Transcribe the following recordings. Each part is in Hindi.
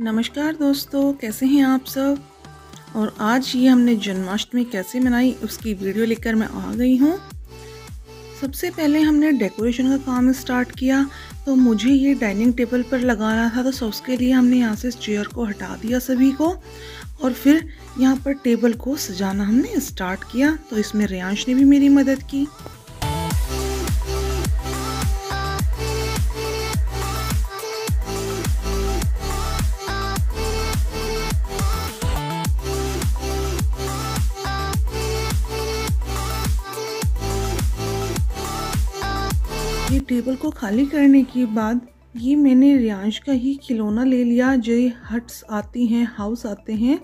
नमस्कार दोस्तों, कैसे हैं आप सब। और आज ये हमने जन्माष्टमी कैसे मनाई उसकी वीडियो लेकर मैं आ गई हूँ। सबसे पहले हमने डेकोरेशन का काम स्टार्ट किया। तो मुझे ये डाइनिंग टेबल पर लगाना था, तो उसके लिए हमने यहाँ से चेयर को हटा दिया सभी को और फिर यहाँ पर टेबल को सजाना हमने स्टार्ट किया। तो इसमें रियांश ने भी मेरी मदद की। ये टेबल को खाली करने के बाद ये मैंने रियांश का ही खिलौना ले लिया, जो हट्स आती हैं, हाउस आते हैं,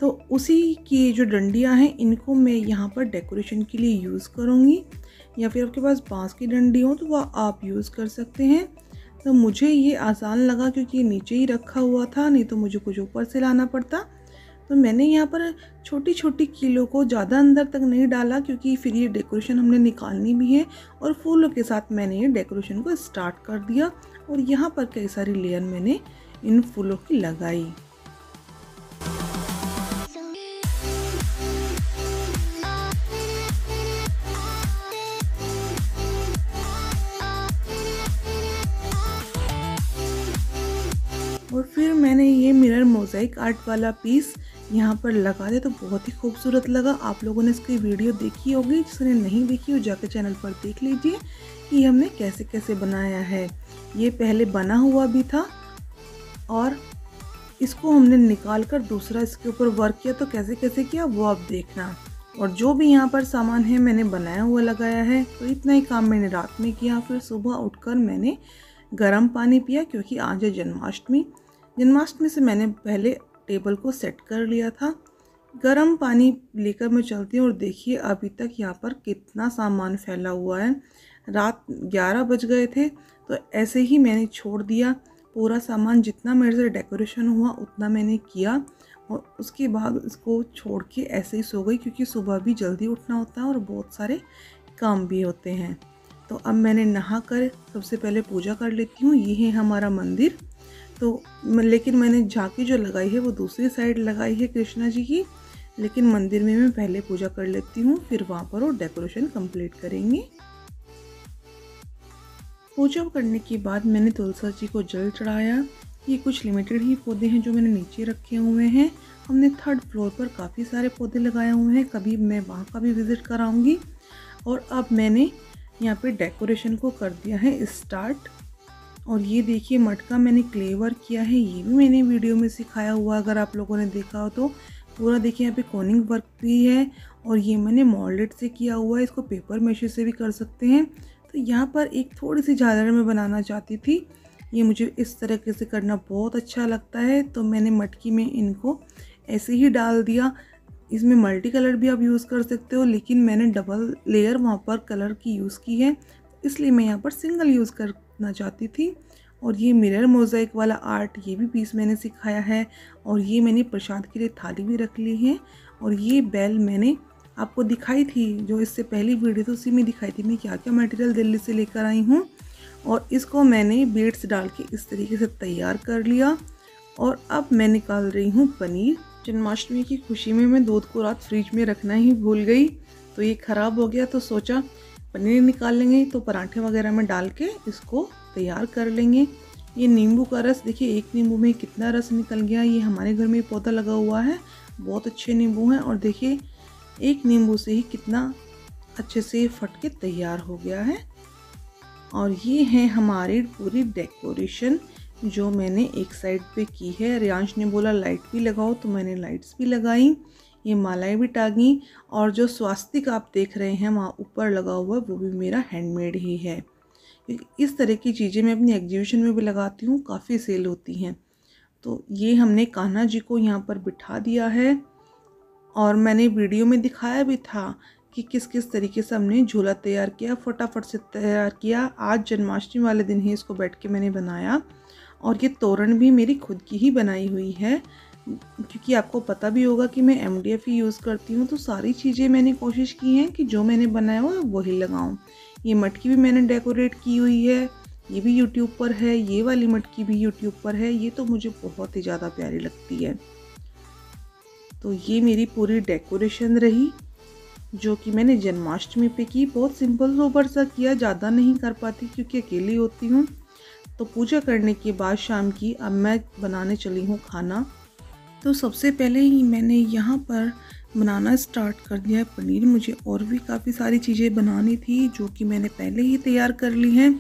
तो उसी की जो डंडियां हैं इनको मैं यहाँ पर डेकोरेशन के लिए यूज़ करूँगी। या फिर आपके पास बांस की डंडी हो तो वह आप यूज़ कर सकते हैं। तो मुझे ये आसान लगा क्योंकि ये नीचे ही रखा हुआ था, नहीं तो मुझे कुछ ऊपर से लाना पड़ता। तो मैंने यहाँ पर छोटी छोटी कीलों को ज़्यादा अंदर तक नहीं डाला क्योंकि फिर ये डेकोरेशन हमने निकालनी भी है। और फूलों के साथ मैंने ये डेकोरेशन को स्टार्ट कर दिया और यहाँ पर कई सारी लेयर मैंने इन फूलों की लगाई। और फिर मैंने ये मिरर मोज़ाइक आर्ट वाला पीस यहाँ पर लगा दिया, तो बहुत ही खूबसूरत लगा। आप लोगों ने इसकी वीडियो देखी होगी, जिसने नहीं देखी हो जाकर चैनल पर देख लीजिए कि हमने कैसे कैसे बनाया है। ये पहले बना हुआ भी था और इसको हमने निकाल कर दूसरा इसके ऊपर वर्क किया, तो कैसे कैसे किया वो आप देखना। और जो भी यहाँ पर सामान है मैंने बनाया हुआ लगाया है। तो इतना ही काम मैंने रात में किया। फिर सुबह उठकर मैंने गर्म पानी पिया क्योंकि आज है जन्माष्टमी। जन्माष्टमी से मैंने पहले टेबल को सेट कर लिया था। गर्म पानी लेकर मैं चलती हूँ और देखिए अभी तक यहाँ पर कितना सामान फैला हुआ है। रात 11 बज गए थे, तो ऐसे ही मैंने छोड़ दिया। पूरा सामान जितना मेरे से डेकोरेशन हुआ उतना मैंने किया और उसके बाद इसको छोड़ के ऐसे ही सो गई क्योंकि सुबह भी जल्दी उठना होता है और बहुत सारे काम भी होते हैं। तो अब मैंने नहा कर सबसे पहले पूजा कर लेती हूँ। ये है हमारा मंदिर। तो लेकिन मैंने झांकी जो लगाई है वो दूसरी साइड लगाई है कृष्णा जी की, लेकिन मंदिर में मैं पहले पूजा कर लेती हूँ, फिर वहाँ पर वो डेकोरेशन कंप्लीट करेंगे। पूजा करने के बाद मैंने तुलसी जी को जल चढ़ाया। ये कुछ लिमिटेड ही पौधे हैं जो मैंने नीचे रखे हुए हैं। हमने 3rd फ्लोर पर काफ़ी सारे पौधे लगाए हुए हैं, कभी मैं वहाँ का भी विज़िट कराऊँगी। और अब मैंने यहाँ पे डेकोरेशन को कर दिया है स्टार्ट। और ये देखिए मटका मैंने क्ले वर्क किया है, ये भी मैंने वीडियो में सिखाया हुआ, अगर आप लोगों ने देखा हो तो। पूरा देखिए यहाँ पे कोनिंग वर्क भी है और ये मैंने मोल्डेड से किया हुआ है। इसको पेपर मेशे से भी कर सकते हैं। तो यहाँ पर एक थोड़ी सी झालर में बनाना चाहती थी। ये मुझे इस तरीके से करना बहुत अच्छा लगता है, तो मैंने मटकी में इनको ऐसे ही डाल दिया। इसमें मल्टी कलर भी आप यूज़ कर सकते हो, लेकिन मैंने डबल लेयर वहाँ पर कलर की यूज़ की है, इसलिए मैं यहाँ पर सिंगल यूज़ करना चाहती थी। और ये मिरर मोज़ाइक वाला आर्ट, ये भी पीस मैंने सिखाया है। और ये मैंने प्रसाद के लिए थाली भी रख ली है। और ये बेल मैंने आपको दिखाई थी, जो इससे पहली वीडियो तो उसी में दिखाई थी मैं क्या क्या मटेरियल दिल्ली से लेकर आई हूँ। और इसको मैंने बीड्स डाल के इस तरीके से तैयार कर लिया। और अब मैं निकाल रही हूँ पनीर। जन्माष्टमी की खुशी में मैं दूध को रात फ्रिज में रखना ही भूल गई, तो ये ख़राब हो गया, तो सोचा पनीर निकाल लेंगे तो पराठे वगैरह में डाल के इसको तैयार कर लेंगे। ये नींबू का रस देखिए, एक नींबू में कितना रस निकल गया। ये हमारे घर में पौधा लगा हुआ है, बहुत अच्छे नींबू हैं। और देखिए एक नींबू से ही कितना अच्छे से फट के तैयार हो गया है। और ये है हमारी पूरी डेकोरेशन जो मैंने एक साइड पे की है। रियांश ने बोला लाइट भी लगाओ, तो मैंने लाइट्स भी लगाई, ये मालाएं भी टांगी। और जो स्वास्तिक आप देख रहे हैं वहाँ ऊपर लगा हुआ है वो भी मेरा हैंडमेड ही है। इस तरह की चीज़ें मैं अपनी एग्जीबिशन में भी लगाती हूँ, काफ़ी सेल होती हैं। तो ये हमने कान्हा जी को यहाँ पर बिठा दिया है। और मैंने वीडियो में दिखाया भी था कि किस किस तरीके से हमने झूला तैयार किया, फटाफट से तैयार किया। आज जन्माष्टमी वाले दिन ही इसको बैठ के मैंने बनाया। और ये तोरण भी मेरी खुद की ही बनाई हुई है, क्योंकि आपको पता भी होगा कि मैं MDF ही यूज़ करती हूँ। तो सारी चीज़ें मैंने कोशिश की हैं कि जो मैंने बनाया हुआ है वही लगाऊँ। ये मटकी भी मैंने डेकोरेट की हुई है, ये भी यूट्यूब पर है, ये वाली मटकी भी यूट्यूब पर है। ये तो मुझे बहुत ही ज़्यादा प्यारी लगती है। तो ये मेरी पूरी डेकोरेशन रही जो कि मैंने जन्माष्टमी पे की। बहुत सिंपल सोबर सा किया, ज़्यादा नहीं कर पाती क्योंकि अकेली होती हूँ। तो पूजा करने के बाद शाम की अब मैं बनाने चली हूँ खाना। तो सबसे पहले ही मैंने यहाँ पर बनाना स्टार्ट कर दिया है पनीर। मुझे और भी काफ़ी सारी चीज़ें बनानी थी जो कि मैंने पहले ही तैयार कर ली हैं।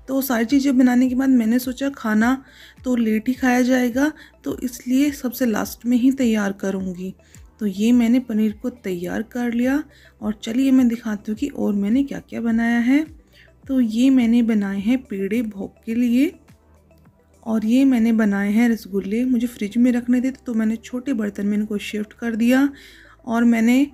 तो सारी चीज़ें बनाने के बाद मैंने सोचा खाना तो लेट ही खाया जाएगा, तो इसलिए सबसे लास्ट में ही तैयार करूँगी। तो ये मैंने पनीर को तैयार कर लिया और चलिए मैं दिखाती हूँ कि और मैंने क्या क्या बनाया है। तो ये मैंने बनाए हैं पेड़े भोग के लिए और ये मैंने बनाए हैं रसगुल्ले। मुझे फ्रिज में रखने थे तो मैंने छोटे बर्तन में इनको शिफ्ट कर दिया। और मैंने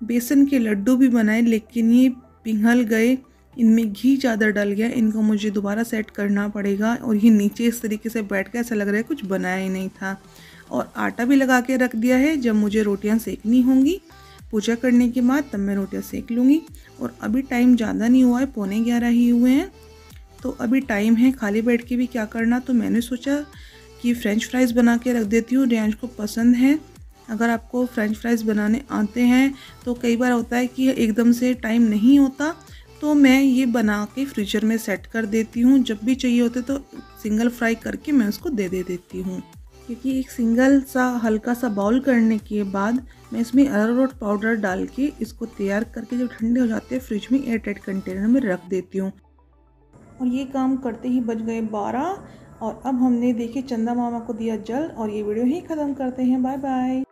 बेसन के लड्डू भी बनाए लेकिन ये पिघल गए, इनमें घी ज़्यादा डल गया, इनको मुझे दोबारा सेट करना पड़ेगा। और ये नीचे इस तरीके से बैठ के ऐसा लग रहा है कुछ बनाया ही नहीं था। और आटा भी लगा के रख दिया है, जब मुझे रोटियां सेकनी होंगी पूजा करने के बाद तब मैं रोटियां सेक लूँगी। और अभी टाइम ज़्यादा नहीं हुआ है, 11:45 ही हुए हैं, तो अभी टाइम है, खाली बैठ के भी क्या करना। तो मैंने सोचा कि फ़्रेंच फ्राइज़ बना के रख देती हूँ, रियांश को पसंद है। अगर आपको फ़्रेंच फ्राइज़ बनाने आते हैं तो कई बार होता है कि एकदम से टाइम नहीं होता, तो मैं ये बना के फ्रीजर में सेट कर देती हूँ। जब भी चाहिए होते तो सिंगल फ्राई करके मैं उसको दे देती हूँ। क्योंकि एक सिंगल सा हल्का सा बाउल करने के बाद मैं इसमें अरारोट पाउडर डाल के इसको तैयार करके जब ठंडे हो जाते हैं फ्रिज में एयरटाइट कंटेनर में रख देती हूँ। और ये काम करते ही बज गए 12 और अब हमने देखिए चंदा मामा को दिया जल और ये वीडियो ही ख़त्म करते हैं। Bye bye.